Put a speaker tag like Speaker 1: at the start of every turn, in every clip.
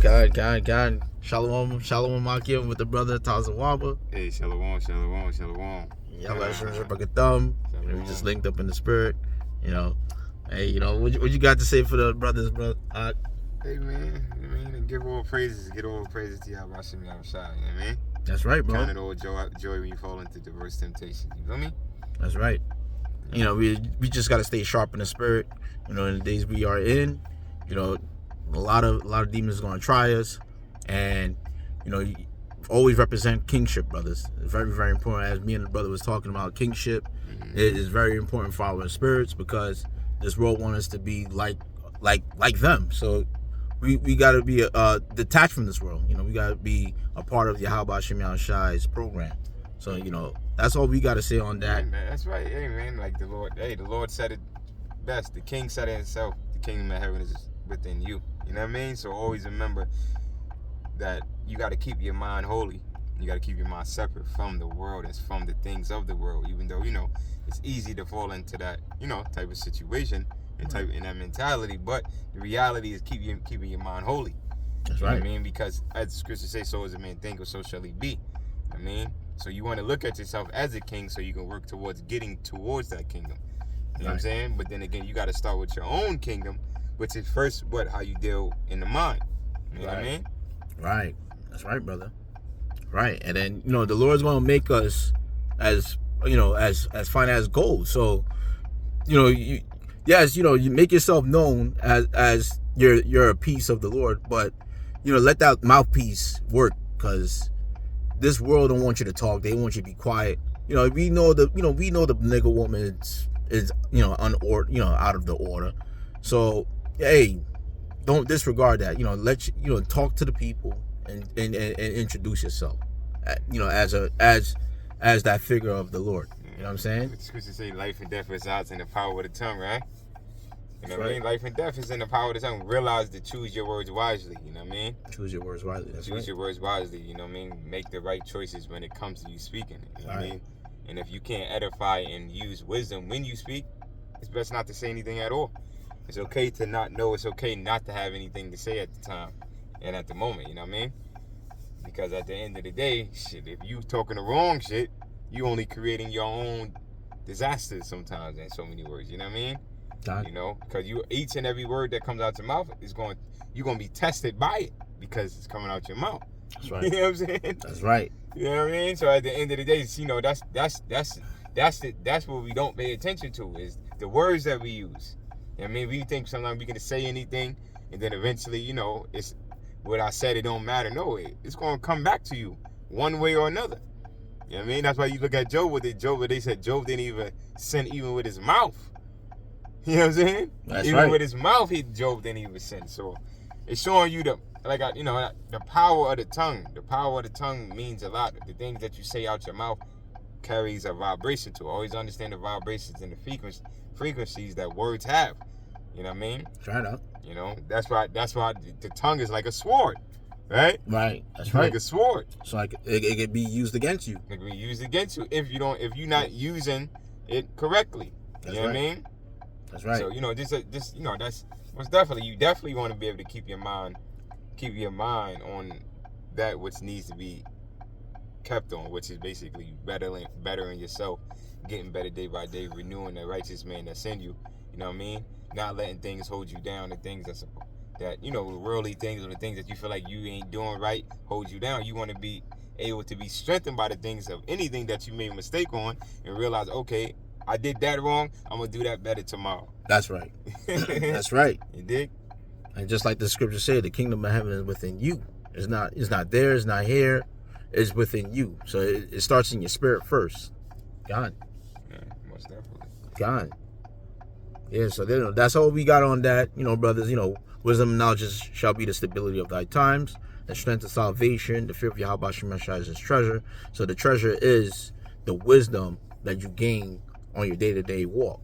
Speaker 1: God. Shalom Makim with the brother Tazawaba.
Speaker 2: Hey, shalom.
Speaker 1: Y'all got a thumb. We just linked up in the spirit. Hey, what you got to say for the brothers, bro?
Speaker 2: Hey, man, give all praises to Yahweh Hashem Yahushua, you know what I mean?
Speaker 1: That's right, bro.
Speaker 2: Count it all joy when you fall into diverse temptations, you feel me?
Speaker 1: That's right. We just got to stay sharp in the spirit. In the days we are in, a lot of demons are going to try us, and you always represent kingship, brothers. It's very, very important. As me and the brother was talking about kingship, it is very important for our spirits, because this world wants us to be like them. So we got to be detached from this world. We got to be a part of Yahweh Hashem Yahushua's program. So that's all we got to say on that.
Speaker 2: Hey, man, that's right. Hey, man, like the Lord said it best. The King said it himself. The kingdom of heaven is within you. You know what I mean? So always remember that you got to keep your mind holy. You got to keep your mind separate from the world and from the things of the world. Even though it's easy to fall into that type of situation and in that mentality, but the reality is keeping your mind holy.
Speaker 1: That's
Speaker 2: right.
Speaker 1: Right.
Speaker 2: I mean, because as the scriptures say, so is a man think, or so shall he be. I mean, so you want to look at yourself as a king, so you can work towards getting towards that kingdom. You know what I'm saying? But then again, you got to start with your own kingdom, which is first how you deal in the mind. You know what I mean?
Speaker 1: Right. That's right, brother. Right. And then the Lord's going to make us as fine as gold. So you make yourself known as you're a piece of the Lord, but let that mouthpiece work, because this world don't want you to talk. They want you to be quiet. We know the nigga woman is out of the order. So hey, don't disregard that. Let talk to the people and introduce yourself. As that figure of the Lord. You know what I'm saying?
Speaker 2: The scriptures say life and death resides in the power of the tongue, right? You know what I mean?
Speaker 1: Right.
Speaker 2: Life and death is in the power of the tongue. Realize to choose your words wisely. You know what I mean?
Speaker 1: Choose your words wisely.
Speaker 2: Choose your words wisely. You know what I mean? Make the right choices when it comes to you speaking. You know what I mean? And if you can't edify and use wisdom when you speak, it's best not to say anything at all. It's okay to not know. It's okay not to have anything to say at the time and at the moment. You know what I mean? Because at the end of the day, if you talking the wrong shit, you only creating your own disasters sometimes in so many words. You know what I mean? Because each and every word that comes out your mouth you're going to be tested by it, because it's coming out your mouth.
Speaker 1: That's right.
Speaker 2: You know what I'm saying?
Speaker 1: That's right.
Speaker 2: You know what I mean? So at the end of the day, that's what we don't pay attention to, is the words that we use. You know what I mean? We think sometimes we can say anything, and then eventually, it's what I said, it don't matter. No, it's going to come back to you one way or another. You know what I mean? That's why you look at Job with it. They said Job didn't even sin even with his mouth. You know what I'm saying?
Speaker 1: That's
Speaker 2: even
Speaker 1: right.
Speaker 2: with his mouth, Job didn't even sin. So it's showing you the power of the tongue. The power of the tongue means a lot. The things that you say out your mouth carries a vibration to it. Always understand the vibrations and the frequencies that words have. You know what I mean?
Speaker 1: Try it out.
Speaker 2: That's why the tongue is like a sword, right?
Speaker 1: Right. That's
Speaker 2: It's
Speaker 1: right.
Speaker 2: like a sword.
Speaker 1: So it can be used against you.
Speaker 2: It can be used against you if you're not using it correctly.
Speaker 1: That's
Speaker 2: You know
Speaker 1: right.
Speaker 2: what I mean?
Speaker 1: That's right.
Speaker 2: So that's most definitely, you definitely want to be able to keep your mind on that which needs to be kept on, which is basically bettering yourself, getting better day by day, renewing the righteous man that's in you. You know what I mean? Not letting things hold you down, the things that the worldly things, or the things that you feel like you ain't doing right hold you down. You want to be able to be strengthened by the things of anything that you made a mistake on, and realize, okay, I did that wrong, I'm going to do that better tomorrow.
Speaker 1: That's right. That's right.
Speaker 2: You dig?
Speaker 1: And just like the scripture said, the kingdom of heaven is within you. It's not there, it's not here, it's within you. So it starts in your spirit first. God.
Speaker 2: Yeah, most definitely.
Speaker 1: God. Yeah, so that's all we got on that. Brothers, wisdom and knowledge shall be the stability of thy times, the strength of salvation, the fear of Yahweh Hashem Yahushuah is his treasure. So the treasure is the wisdom that you gain on your day-to-day walk.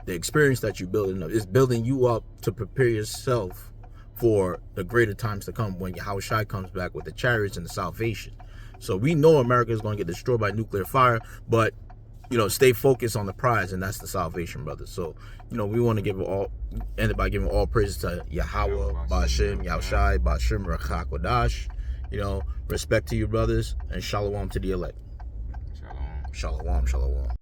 Speaker 1: The experience that you're building up is building you up to prepare yourself for the greater times to come, when Yahushua comes back with the chariots and the salvation. So we know America is going to get destroyed by nuclear fire, but stay focused on the prize, and that's the salvation, brother. So, we want to end it by giving all praises to Yahweh, Ba'ashem, Yahushai, Ba'ashem, Rakak Wadash. Respect to you, brothers, and shalom to the elect.
Speaker 2: Shalom.
Speaker 1: Shalom, shalom.